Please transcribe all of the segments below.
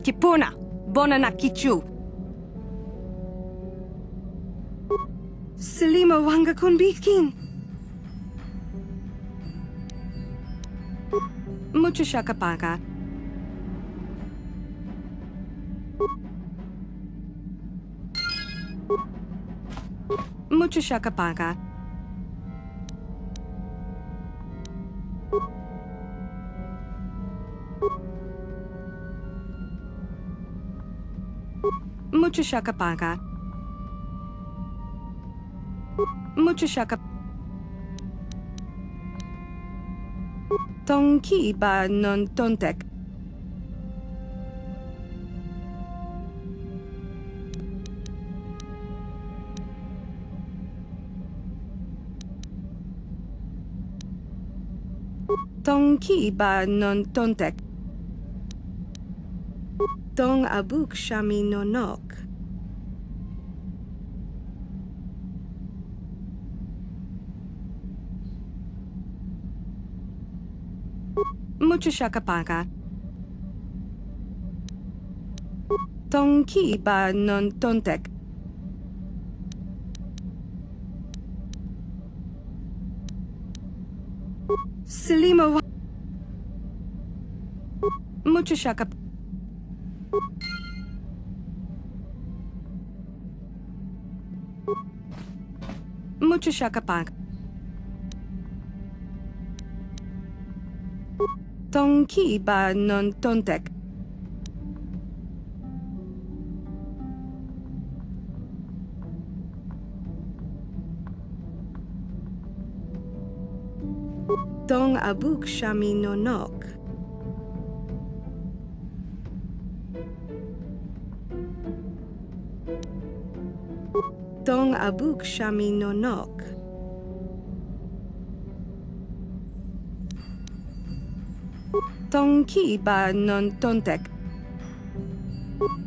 Kipuna, bona na kichu. Salima wanga konbitkin. Mucho shakapaga. Mucho shakapaga. Mucho shakapaga. Mucho shaka. Tonki ba non tontek. Tonki ba non tontek. Tong abuk shami nonok. Mucho shakapaga. Tonki ba non tontek. Salima wa. Mucho shakap. Mucho shakapaga. Tonki ba non tontek. Tong abuk shami nonok. Tong abuk shami nonok. Tonki ba non tontek.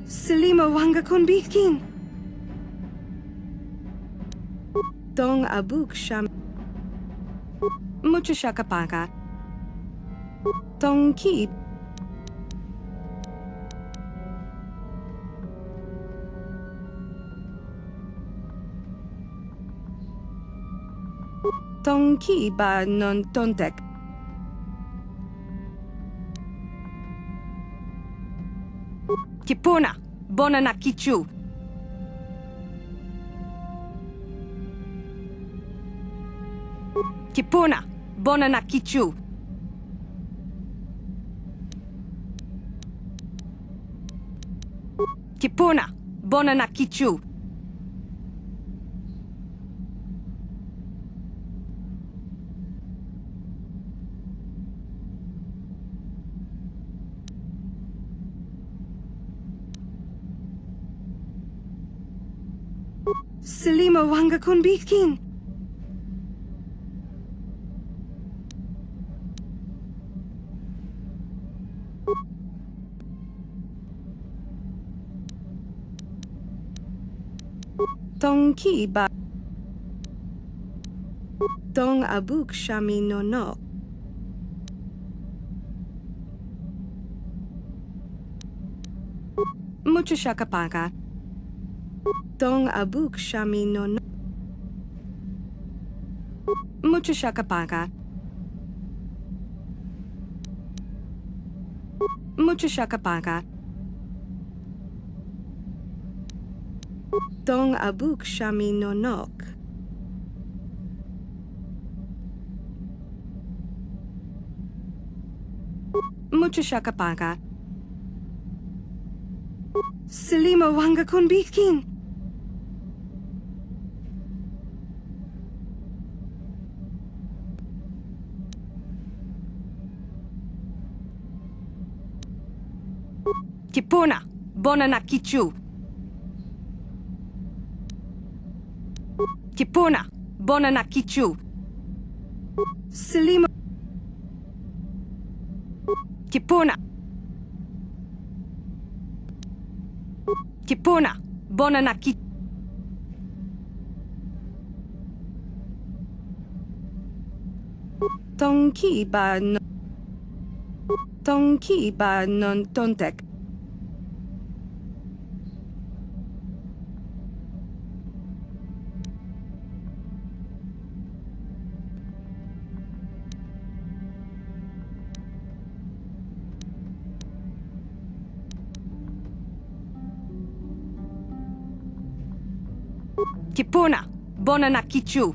Salima wanga konbitkin. Tong abuk sham. Mucho shakapaka. Tonki. Tonki ba non tontek. Kipuna, bona na kichu. Kipuna, bona na kichu. Kipuna, bona na kichu. Selima wanga kun bikin. Tongki ba. Tong abuk shami no no. Mucho shakapaka. Tong abuk shami no no. Mucho shakapaka. Mucho shakapaka. Tong abuk shami no nok. Mucho shakapaka. Selima wanga kun bikin. Kipuna, bona na kichu. Kipuna, bona na kichu. Selima. Kipuna. Kipuna, bona na kichu. Tonki ba no. Tonki ba non tontek. Kipuna, bona na kichu.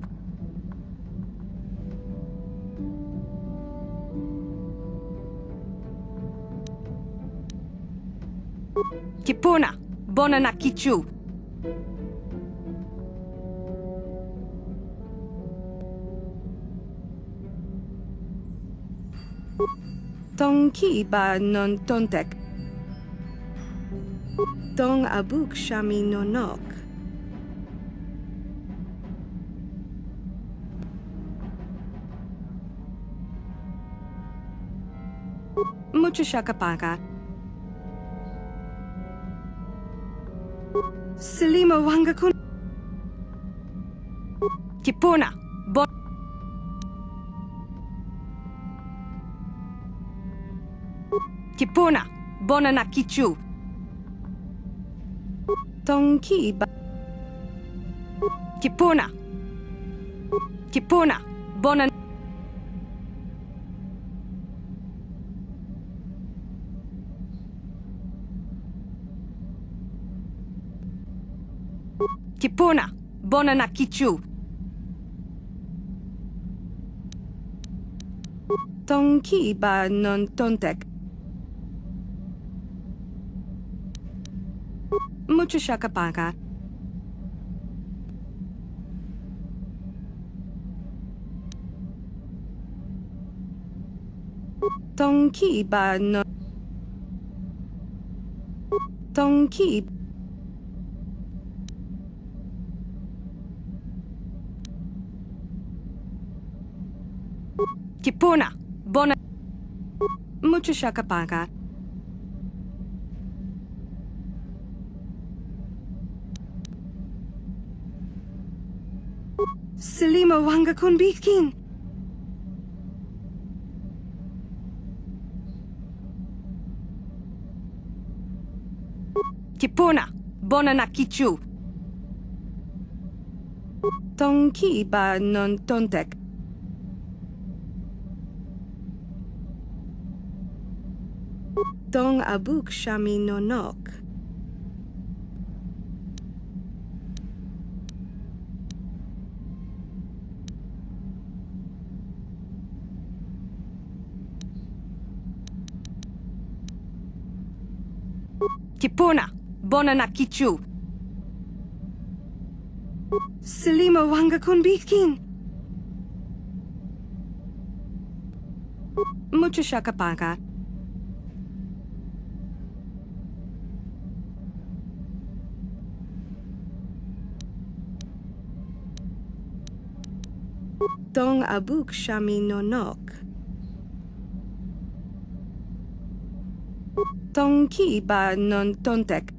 Kipuna, bona na kichu. Tonki ba non tontek. Tong abuk shami no nok. Mucho shakapaka. Selima wanga kun. Kipuna, bon. Kipuna, bona na kichu. Tonki ba. Kipuna. Kipuna, bona. Kipuna, bona na kichu. Tonki ba non tontek. Mucho shakapaka. Tonki ba non. Tonki. Kipuna, bona. Mucho shakapaka. Selima wanga kun bikin. Kipuna, bona na kichu. Tonki ba non tontek. Tong abuk shami nonok. Kipuna, bona na kichu. Selima wanga kun bikin. Mucho shakapaka. Tong abuk shami nonok. Tong ki ba non tontek.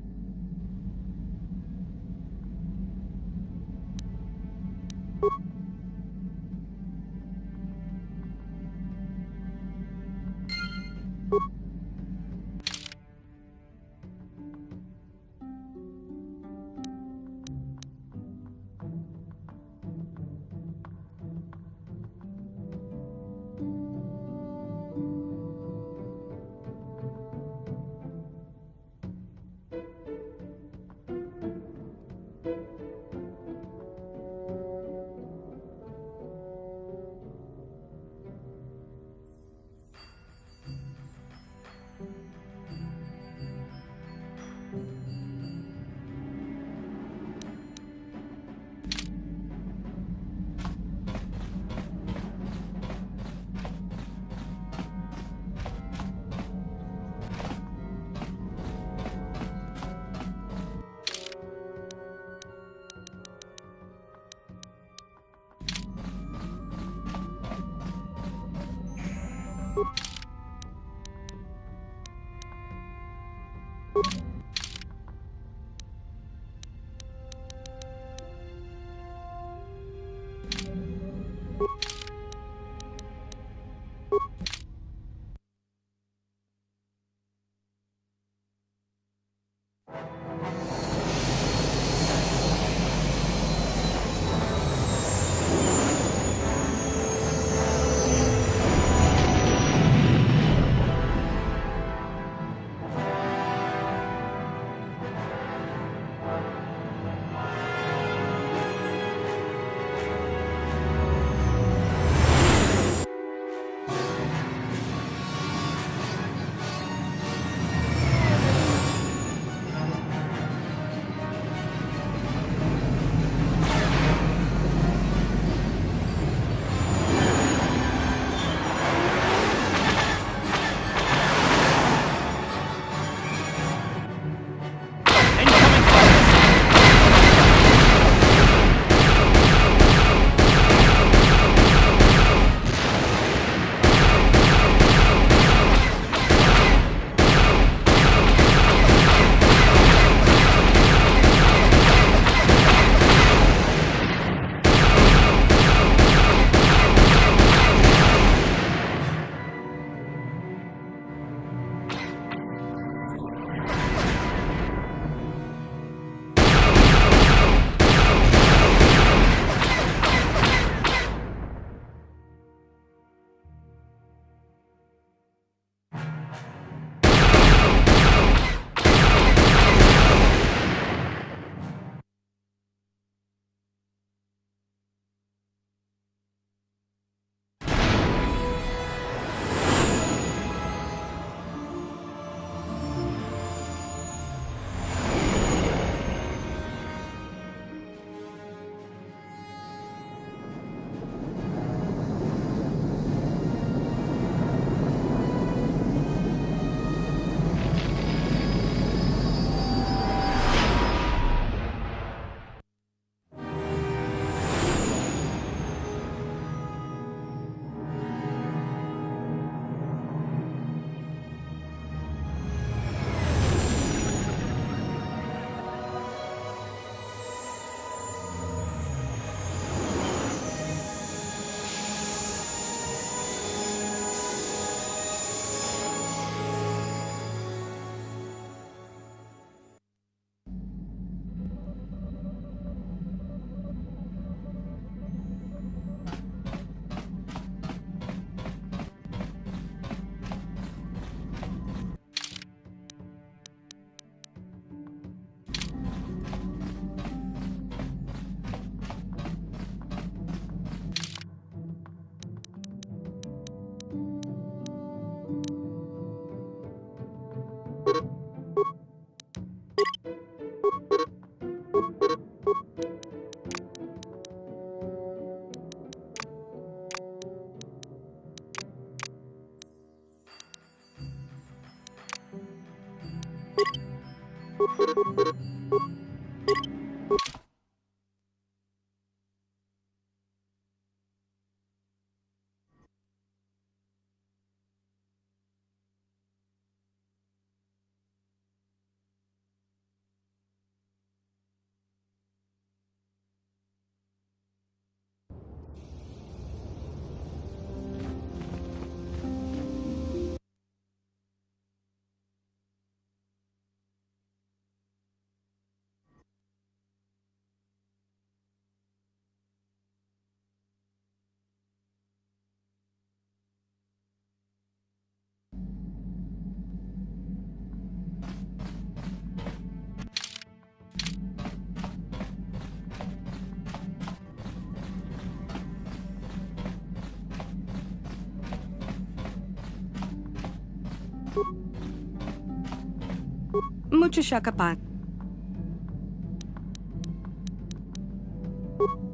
Mucho shakapa.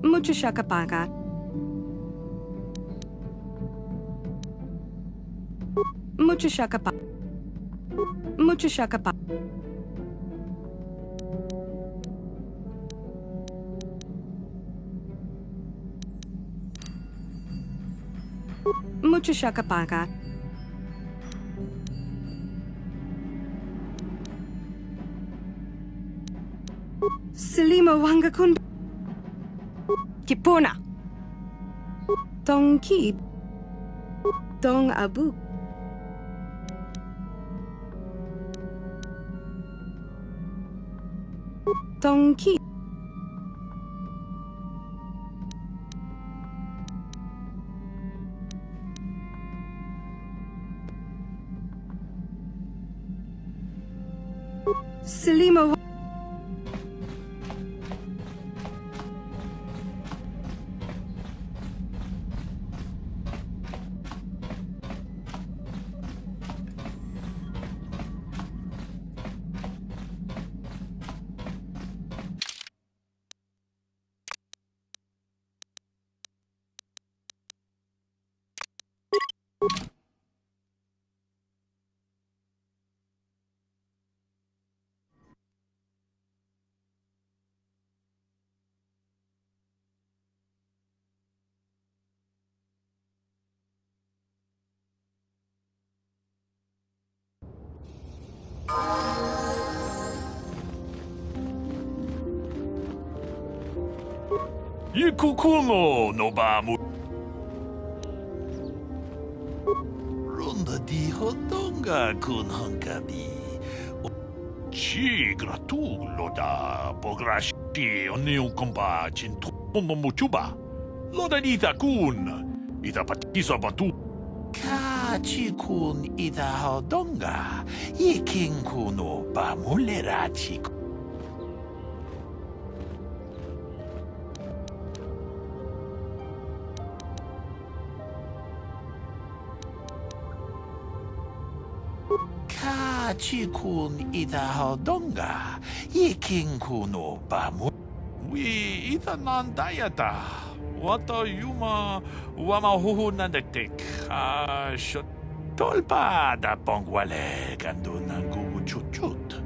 Mucho shakapaka. Mucho shakapa. Mucho shakapa. Mucho shakapaka. Selima wanga kun. Kipona. Tong ki. Tong abu. Tong ki. Selima. Ikukuno no bamu. Ronda di hotonga kun hankabi. Ci gratulo da pograshi oni un compa cintuno muchuba. Loda dita kun. Ita patisa batu. Kachi kun ita hodonga. Ikin kuno bamulera chiku. Chikun ita hodonga, ikin kuno bamu. We ita nandayata. Wata yuma wama huhu nandetek. Shot tolpa da pongwale kando nangu chuchut.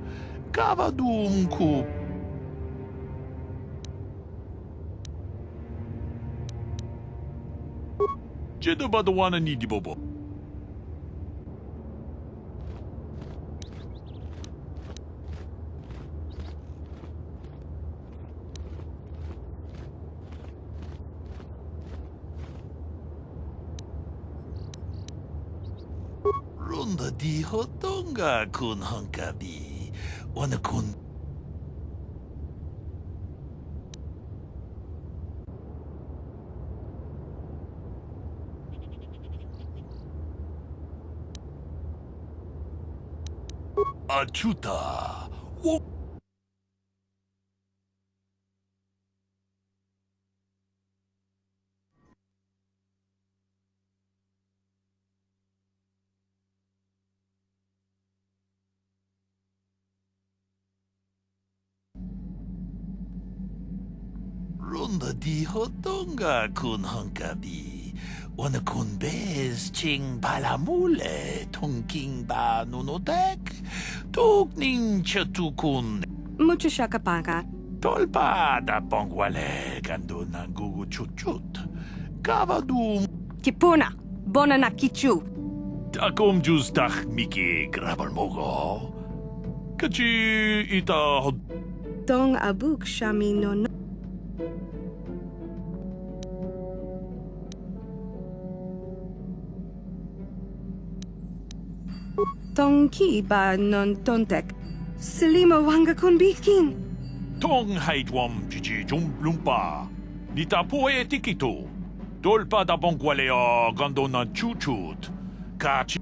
Kavadum ku. Jedaba the one ni bobo. Ronda di hotonga kun hankabi. Wana kun. Achuta. Ronda di hotonga kun hankabi. Wana kun bez ching palamule tongking ba nunotek. Tukning chatukun. Mucho shakapaka. Tolpa da pongwale kando nangu chuchut. Kavadum. Kipona. Bona na kichu. Takom justach miki grabal mogo. Kachi ita hod. Tong abuk shami no. Tong ki ba non tontek. Selima wanga kun bikin. Tong haitwam chichi lumpa. Nita poe tikito. Tolpa da bongwalea gando na chuchut. Kachi.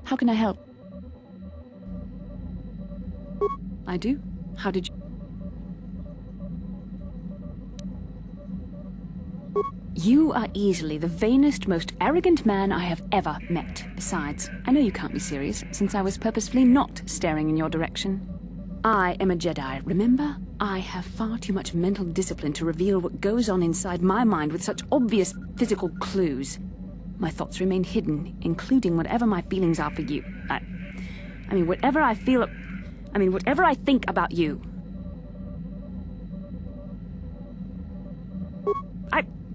How can I help? I do. How did you... You are easily the vainest, most arrogant man I have ever met. Besides, I know you can't be serious, since I was purposefully not staring in your direction. I am a Jedi, remember? I have far too much mental discipline to reveal what goes on inside my mind with such obvious physical clues. My thoughts remain hidden, including whatever my feelings are for you. I mean, whatever I feel... whatever I think about you.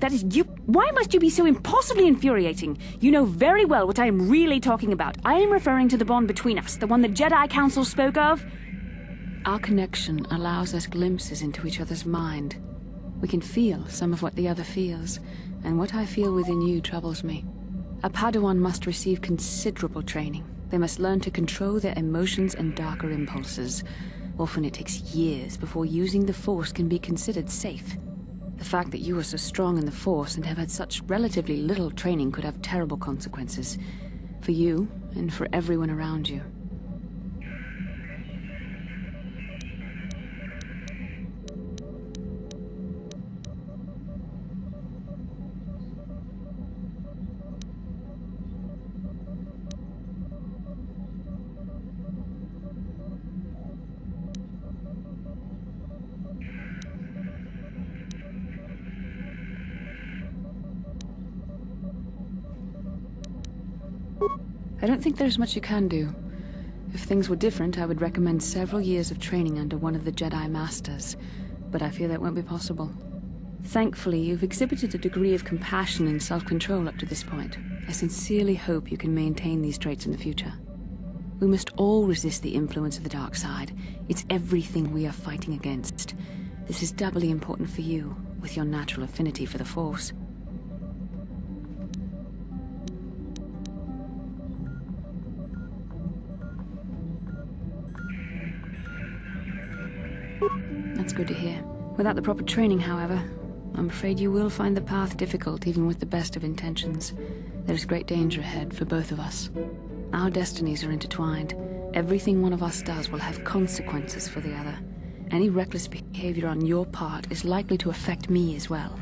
That is you. Why must you be so impossibly infuriating? You know very well what I am really talking about. I am referring to the bond between us, the one the Jedi Council spoke of. Our connection allows us glimpses into each other's mind. We can feel some of what the other feels, and what I feel within you troubles me. A Padawan must receive considerable training. They must learn to control their emotions and darker impulses. Often it takes years before using the Force can be considered safe. The fact that you are so strong in the Force and have had such relatively little training could have terrible consequences. For you, and for everyone around you. I don't think there's much you can do. If things were different, I would recommend several years of training under one of the Jedi Masters, but I fear that won't be possible. Thankfully, you've exhibited a degree of compassion and self-control up to this point. I sincerely hope you can maintain these traits in the future. We must all resist the influence of the dark side. It's everything we are fighting against. This is doubly important for you, with your natural affinity for the Force. That's good to hear. Without the proper training, however, I'm afraid you will find the path difficult even with the best of intentions. There's great danger ahead for both of us. Our destinies are intertwined. Everything one of us does will have consequences for the other. Any reckless behavior on your part is likely to affect me as well.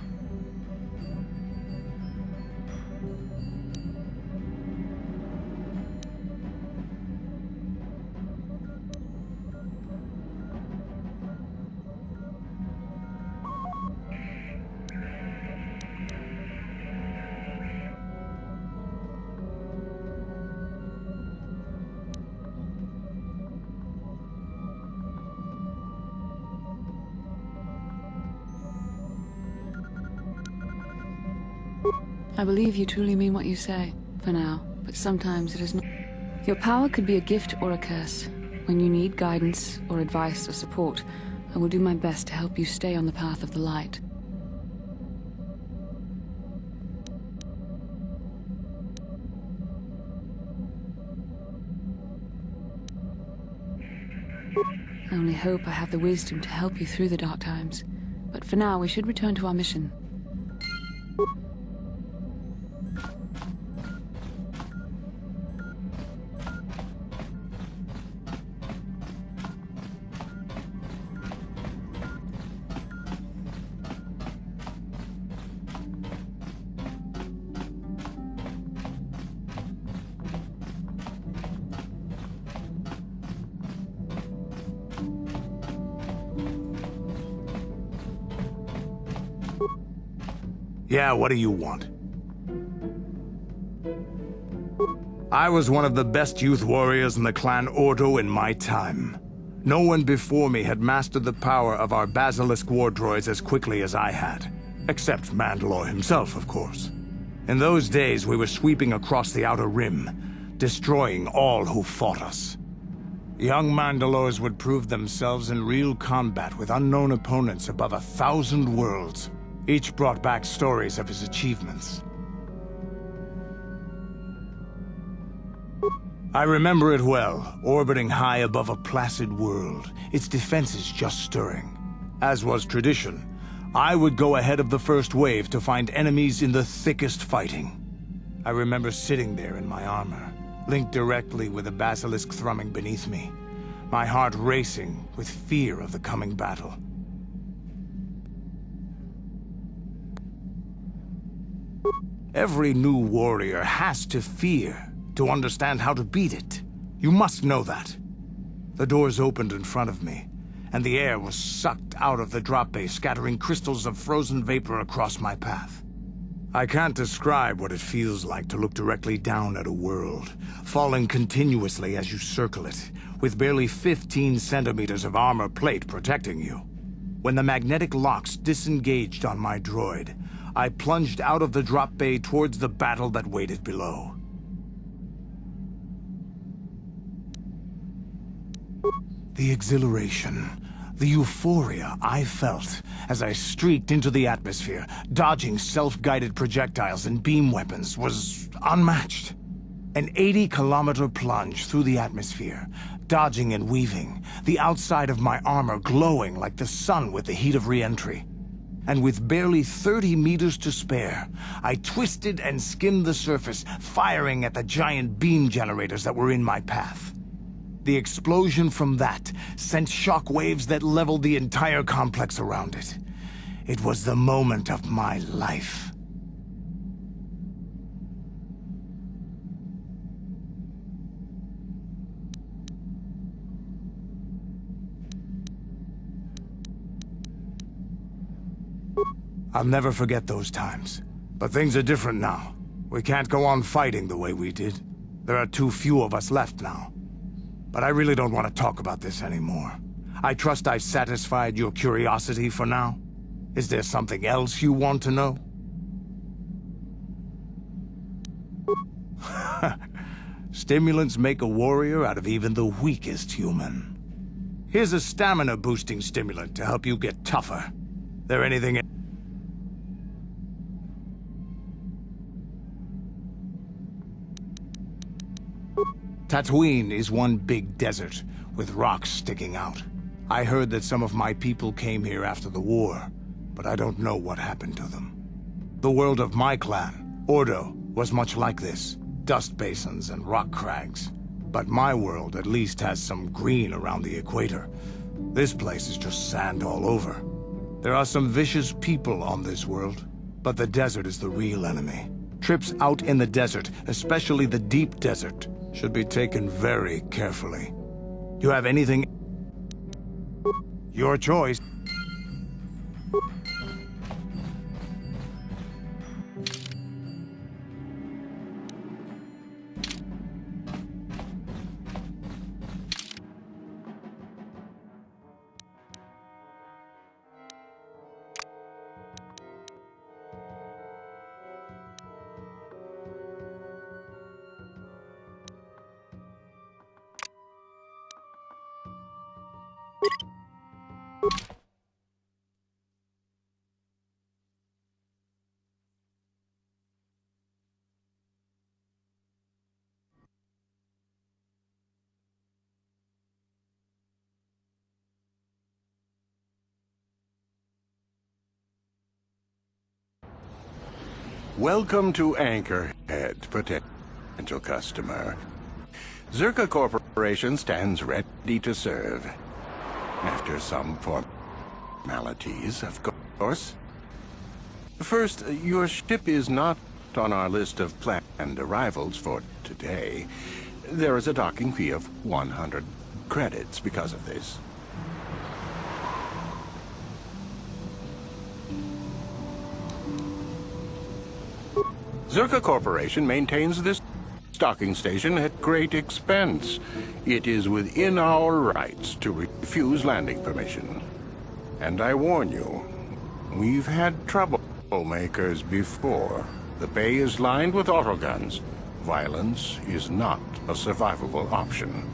I believe you truly mean what you say, for now, but sometimes it is not. Your power could be a gift or a curse. When you need guidance or advice or support, I will do my best to help you stay on the path of the light. I only hope I have the wisdom to help you through the dark times. But for now, we should return to our mission. Yeah, what do you want? I was one of the best youth warriors in the clan Ordo in my time. No one before me had mastered the power of our basilisk war droids as quickly as I had. Except Mandalore himself, of course. In those days, we were sweeping across the Outer Rim, destroying all who fought us. Young Mandalores would prove themselves in real combat with unknown opponents above 1,000 worlds. Each brought back stories of his achievements. I remember it well, orbiting high above a placid world, its defenses just stirring. As was tradition, I would go ahead of the first wave to find enemies in the thickest fighting. I remember sitting there in my armor, linked directly with the basilisk thrumming beneath me, my heart racing with fear of the coming battle. Every new warrior has to fear to understand how to beat it. You must know that. The doors opened in front of me, and the air was sucked out of the drop bay, scattering crystals of frozen vapor across my path. I can't describe what it feels like to look directly down at a world, falling continuously as you circle it, with barely 15 centimeters of armor plate protecting you. When the magnetic locks disengaged on my droid, I plunged out of the drop bay towards the battle that waited below. The exhilaration, the euphoria I felt as I streaked into the atmosphere, dodging self-guided projectiles and beam weapons, was unmatched. An 80-kilometer plunge through the atmosphere, dodging and weaving, the outside of my armor glowing like the sun with the heat of re-entry. And with barely 30 meters to spare, I twisted and skimmed the surface, firing at the giant beam generators that were in my path. The explosion from that sent shock waves that leveled the entire complex around it. It was the moment of my life. I'll never forget those times. But things are different now. We can't go on fighting the way we did. There are too few of us left now. But I really don't want to talk about this anymore. I trust I've satisfied your curiosity for now. Is there something else you want to know? Stimulants make a warrior out of even the weakest human. Here's a stamina-boosting stimulant to help you get tougher. There anything... Tatooine is one big desert, with rocks sticking out. I heard that some of my people came here after the war, but I don't know what happened to them. The world of my clan, Ordo, was much like this. Dust basins and rock crags. But my world at least has some green around the equator. This place is just sand all over. There are some vicious people on this world, but the desert is the real enemy. Trips out in the desert, especially the deep desert, should be taken very carefully. You have anything? Your choice. Welcome to Anchorhead, potential customer. Zerka Corporation stands ready to serve. After some formalities, of course. First, your ship is not on our list of planned arrivals for today. There is a docking fee of 100 credits because of this. Zerka Corporation maintains this docking station at great expense. It is within our rights to refuse landing permission. And I warn you, we've had troublemakers before. The bay is lined with autoguns. Violence is not a survivable option.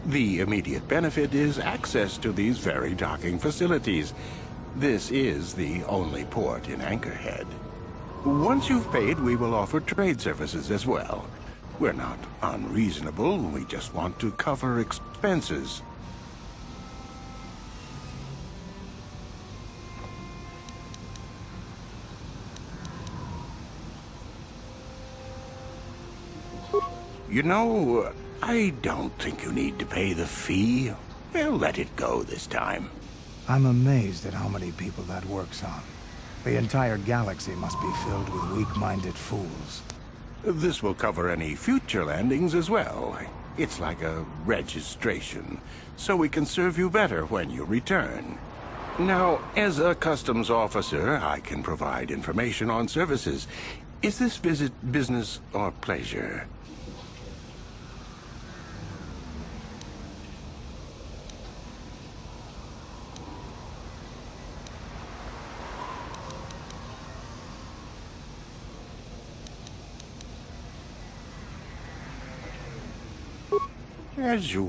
The immediate benefit is access to these very docking facilities. This is the only port in Anchorhead. Once you've paid, we will offer trade services as well. We're not unreasonable, we just want to cover expenses. You know, I don't think you need to pay the fee. We'll let it go this time. I'm amazed at how many people that works on. The entire galaxy must be filled with weak-minded fools. This will cover any future landings as well. It's like a registration, so we can serve you better when you return. Now, as a customs officer, I can provide information on services. Is this visit business or pleasure? As you